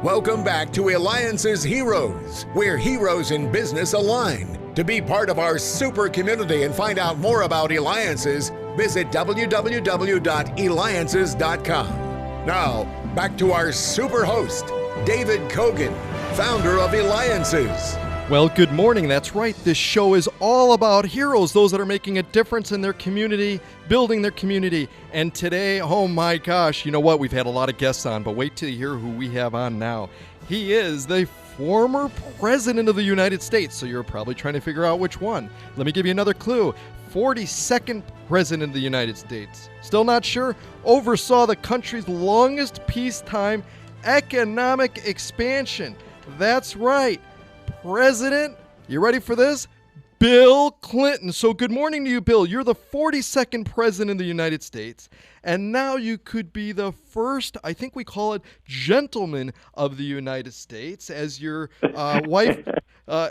Welcome back to Eliances Heroes, where heroes in business align. To be part of our super community and find out more about Eliances, visit www.Eliances.com. Now, back to our super host, David Cogan, founder of Eliances. Well, good morning. That's right. This show is all about heroes, those that are making a difference in their community, building their community. And today, oh my gosh, you know what? We've had a lot of guests on, but wait till you hear who we have on now. He is the former president of the United States, so you're probably trying to figure out which one. Let me give you another clue. 42nd president of the United States. Still not sure? Oversaw the country's longest peacetime economic expansion. That's right. President, you ready for this? Bill Clinton. So good morning to you, Bill. You're the 42nd president of the United States, and now you could be the first, I think we call it, gentleman of the United States, as your wife,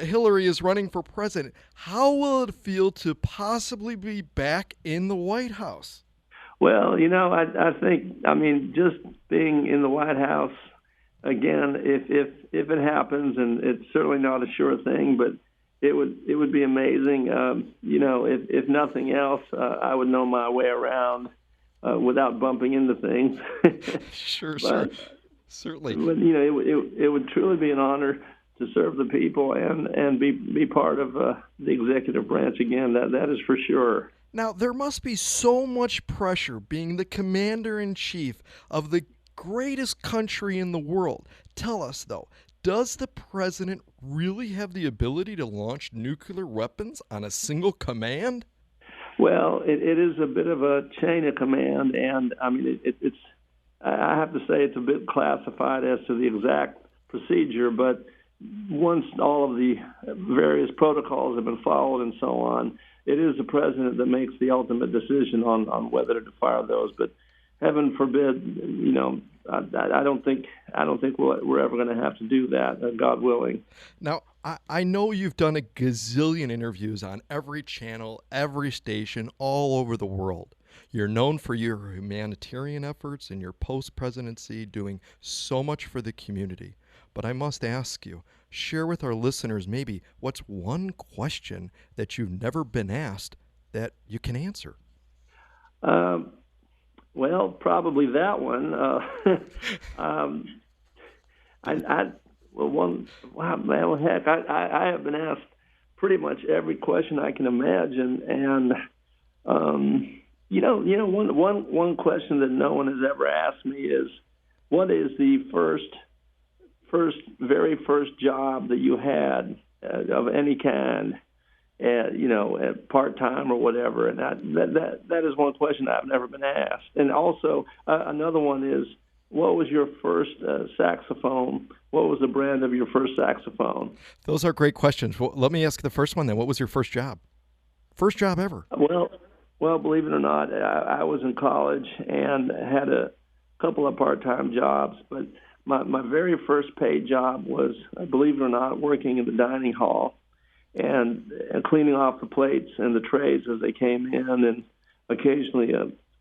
Hillary, is running for president. How will it feel to possibly be back in the White House? Well, I think, just being in the White House, again, if it happens, and it's certainly not a sure thing, but it would be amazing. If nothing else, I would know my way around without bumping into things. Sure, certainly. But it would truly be an honor to serve the people and be part of the executive branch again. That is for sure. Now, there must be so much pressure being the commander-in-chief of the greatest country in the world. Tell us, though, does the president really have the ability to launch nuclear weapons on a single command? Well, it is a bit of a chain of command, and it's I have to say it's a bit classified as to the exact procedure, but once all of the various protocols have been followed and so on, it is the president that makes the ultimate decision on whether to fire those. But heaven forbid, I don't think we're ever going to have to do that, God willing. Now, I know you've done a gazillion interviews on every channel, every station, all over the world. You're known for your humanitarian efforts and your post-presidency, doing so much for the community. But I must ask you, share with our listeners maybe what's one question that you've never been asked that you can answer? Well, probably that one. I have been asked pretty much every question I can imagine, and one question that no one has ever asked me is, what is the very first job that you had of any kind? Part-time or whatever, and that is one question I've never been asked. And also, another one is, what was your first saxophone? What was the brand of your first saxophone? Those are great questions. Well, let me ask the first one then. What was your first job? First job ever? Well, believe it or not, I was in college and had a couple of part-time jobs, but my very first paid job was, believe it or not, working in the dining hall and cleaning off the plates and the trays as they came in, and occasionally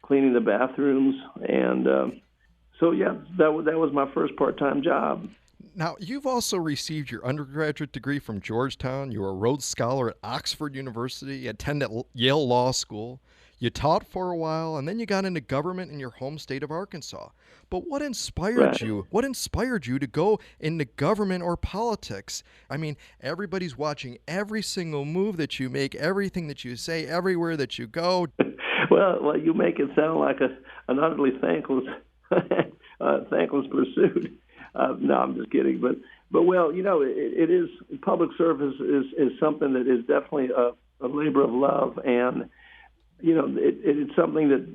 cleaning the bathrooms. And that was my first part-time job. Now, you've also received your undergraduate degree from Georgetown. You were a Rhodes Scholar at Oxford University. You attended Yale Law School. You taught for a while, and then you got into government in your home state of Arkansas. But what inspired you? What inspired you to go into government or politics? I mean, everybody's watching every single move that you make, everything that you say, everywhere that you go. Well, you make it sound like an utterly thankless pursuit. No, I'm just kidding. But it is, public service is something that is definitely a labor of love, and it's something that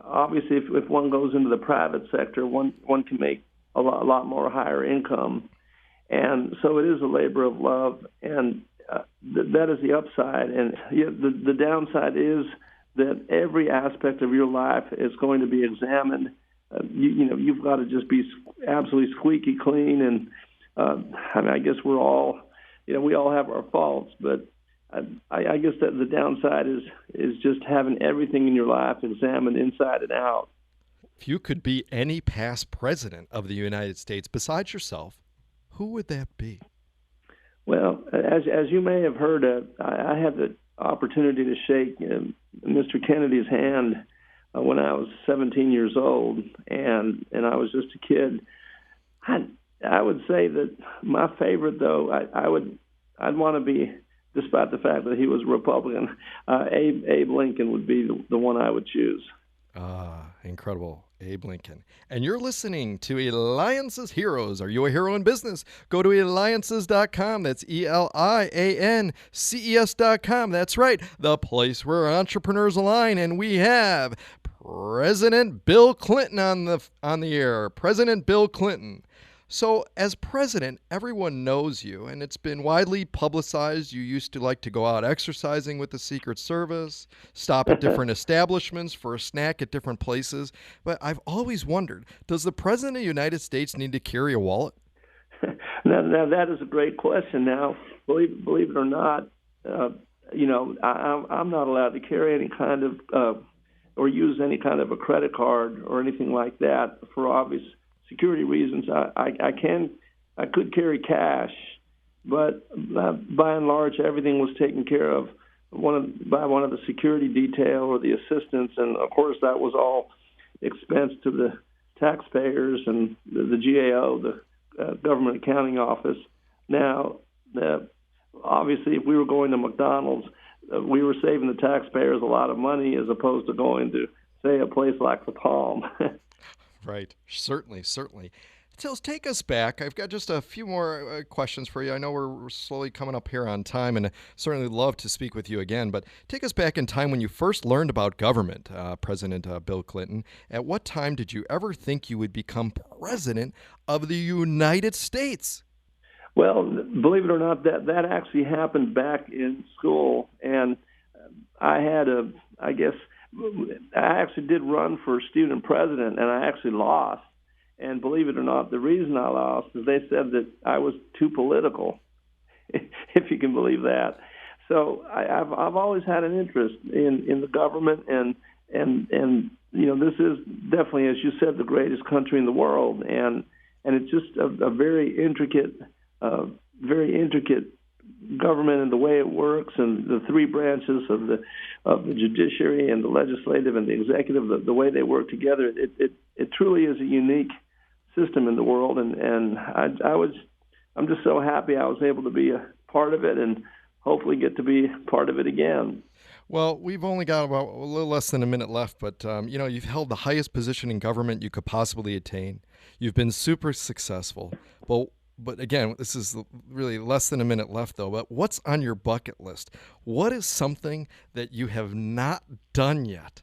obviously if one goes into the private sector, one can make a lot more higher income, and so it is a labor of love, and that is the upside. And the downside is that every aspect of your life is going to be examined. You've got to just be absolutely squeaky clean, and I guess we all have our faults, but I guess that the downside is just having everything in your life examined inside and out. If you could be any past president of the United States besides yourself, who would that be? Well, as you may have heard, I had the opportunity to shake Mr. Kennedy's hand when I was 17 years old, and I was just a kid. I would say that my favorite, though, I'd want to be, despite the fact that he was a Republican, Abe Lincoln would be the one I would choose. Incredible. Abe Lincoln. And you're listening to Eliances Heroes. Are you a hero in business? Go to Eliances.com. That's Eliances.com. That's right, the place where entrepreneurs align. And we have President Bill Clinton on the air. President Bill Clinton. So as president, everyone knows you, and it's been widely publicized. You used to like to go out exercising with the Secret Service, stop at different establishments for a snack at different places. But I've always wondered, does the President of the United States need to carry a wallet? Now that is a great question. Now, believe it or not, I'm not allowed to carry any kind of or use any kind of a credit card or anything like that for obvious security reasons. I could carry cash, but by and large, everything was taken care of by one of the security detail or the assistants, and of course that was all expense to the taxpayers and the GAO, the Government Accounting Office. Now, obviously, if we were going to McDonald's, we were saving the taxpayers a lot of money as opposed to going to, say, a place like the Palm. Right. Certainly. So take us back. I've got just a few more questions for you. I know we're slowly coming up here on time, and I certainly love to speak with you again. But take us back in time when you first learned about government, President Bill Clinton. At what time did you ever think you would become president of the United States? Well, believe it or not, that actually happened back in school, and I actually did run for student president, and I actually lost. And believe it or not, the reason I lost is they said that I was too political, if you can believe that. So I've always had an interest in the government, and this is definitely, as you said, the greatest country in the world, and it's just a very intricate government and the way it works, and the three branches of the judiciary and the legislative and the executive, the way they work together. It truly is a unique system in the world, and I'm just so happy I was able to be a part of it and hopefully get to be part of it again. Well, we've only got about a little less than a minute left, but you've held the highest position in government you could possibly attain. You've been super successful. But again, this is really less than a minute left, though. But what's on your bucket list? What is something that you have not done yet?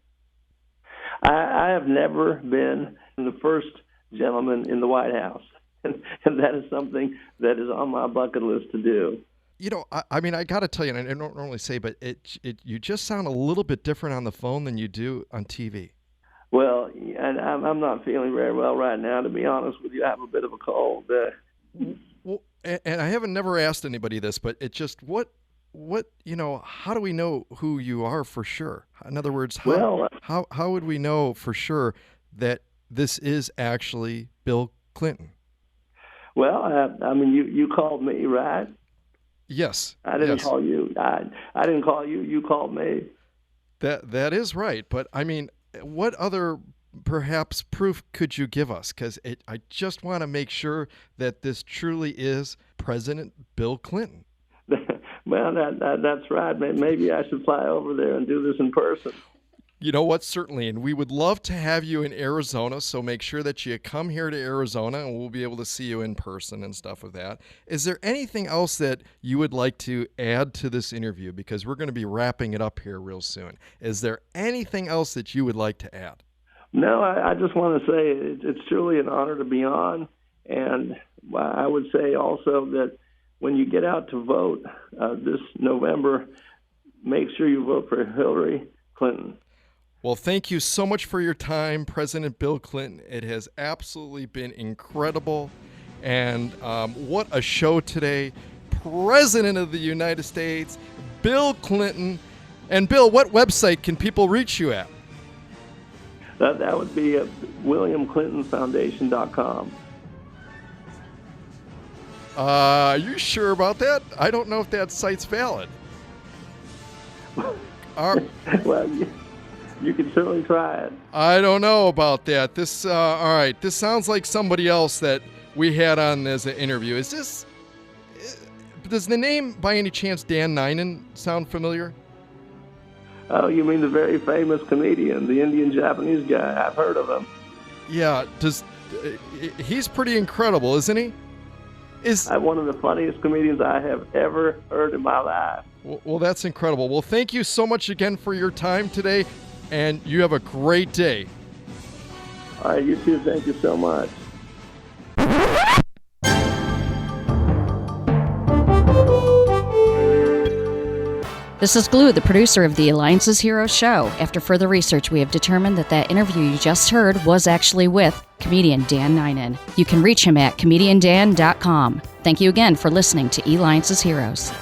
I have never been the first gentleman in the White House, and that is something that is on my bucket list to do. I mean, I got to tell you, and I don't normally say, but you just sound a little bit different on the phone than you do on TV. Well, and I'm not feeling very well right now, to be honest with you. I have a bit of a cold. Well, and I haven't never asked anybody this, but it just what how do we know who you are for sure? In other words, how would we know for sure that this is actually Bill Clinton? Well, I mean, you called me, right? Yes. I didn't call you. I didn't call you. You called me. That is right. But I mean, what other perhaps proof could you give us? Because I just want to make sure that this truly is President Bill Clinton. Well, that's right. Maybe I should fly over there and do this in person. You know what? Certainly. And we would love to have you in Arizona, so make sure that you come here to Arizona and we'll be able to see you in person and stuff of that. Is there anything else that you would like to add to this interview? Because we're going to be wrapping it up here real soon. Is there anything else that you would like to add? No, I just want to say it's truly an honor to be on. And I would say also that when you get out to vote this November, make sure you vote for Hillary Clinton. Well, thank you so much for your time, President Bill Clinton. It has absolutely been incredible. And what a show today. President of the United States, Bill Clinton. And Bill, what website can people reach you at? That would be WilliamClintonFoundation.com. Are you sure about that? I don't know if that site's valid. Well, you can certainly try it. I don't know about that. This, all right. This sounds like somebody else that we had on as an interview. Does the name, by any chance, Dan Ninen, sound familiar? Oh, you mean the very famous comedian, the Indian-Japanese guy? I've heard of him. Yeah. He's pretty incredible, isn't he? One of the funniest comedians I have ever heard in my life. Well, that's incredible. Well, thank you so much again for your time today, and you have a great day. All right, you too. Thank you so much. This is Glue, the producer of the Eliances Heroes show. After further research, we have determined that interview you just heard was actually with comedian Dan Ninen. You can reach him at comediandan.com. Thank you again for listening to Eliances Heroes.